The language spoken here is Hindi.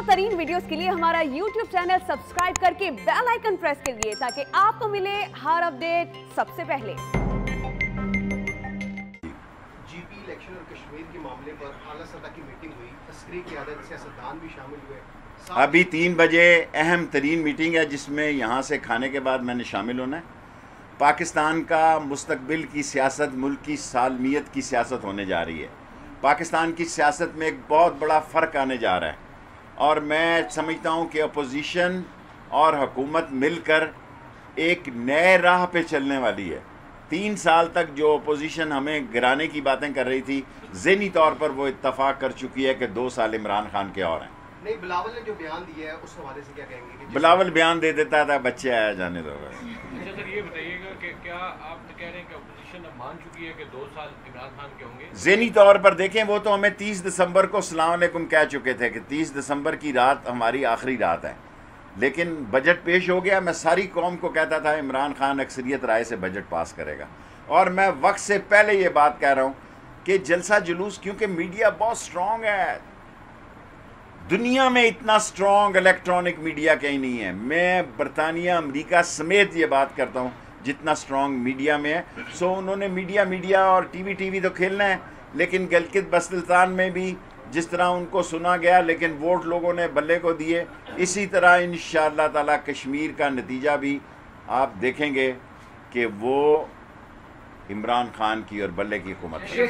तरीन वीडियोस के लिए हमारा YouTube चैनल सब्सक्राइब करके बेल आइकन प्रेस करिए ताकि आपको मिले हर अपडेट सबसे पहले। जीपी इलेक्शन और कश्मीर के मामले पर आला सतह की मीटिंग हुई, तस्करी क़यादत सियासतदान भी शामिल हुए। अभी 3 बजे अहम तरीन मीटिंग है जिसमें यहाँ से खाने के बाद मैंने शामिल होना है। पाकिस्तान का मुस्तकबिल की सियासत, मुल्क की सालमियत की सियासत होने जा रही है। पाकिस्तान की सियासत में एक बहुत बड़ा फ़र्क आने जा रहा है और मैं समझता हूँ कि अपोजिशन और हुकूमत मिलकर एक नए राह पे चलने वाली है। 3 साल तक जो अपोजिशन हमें गिराने की बातें कर रही थी, ज़हनी तौर पर वो इत्तफाक कर चुकी है कि 2 साल इमरान खान के और हैं। नहीं, बिलावल ने जो बयान दिया है उस हवाले से क्या कहेंगे? बिलावल बयान दे देता था, बच्चे आया जाने दो। अच्छा सर, ये बताइएगा कि क्या आप तो कह रहे हैं कि अपोजिशन अब मान चुकी है कि 2 साल इमरान खान के होंगे? ज़हनी तौर पर देखें, वो तो हमें 30 दिसंबर को अस्सलाम वालेकुम कह चुके थे कि 30 दिसंबर की रात हमारी आखिरी रात है, लेकिन बजट पेश हो गया। मैं सारी कौम को कहता था इमरान खान अक्सरियत राय से बजट पास करेगा और मैं वक्त से पहले ये बात कह रहा हूँ कि जलसा जुलूस, क्योंकि मीडिया बहुत स्ट्रॉन्ग है, दुनिया में इतना स्ट्रॉन्ग इलेक्ट्रॉनिक मीडिया कहीं नहीं है। मैं बरतानिया, अमेरिका समेत ये बात करता हूँ जितना स्ट्रॉन्ग मीडिया में है। सो उन्होंने मीडिया और टीवी तो खेलना है, लेकिन गिलगित बल्तिस्तान में भी जिस तरह उनको सुना गया लेकिन वोट लोगों ने बल्ले को दिए, इसी तरह इंशाअल्लाह ताला कश्मीर का नतीजा भी आप देखेंगे कि वो इमरान खान की और बल्ले की हुकूमत है।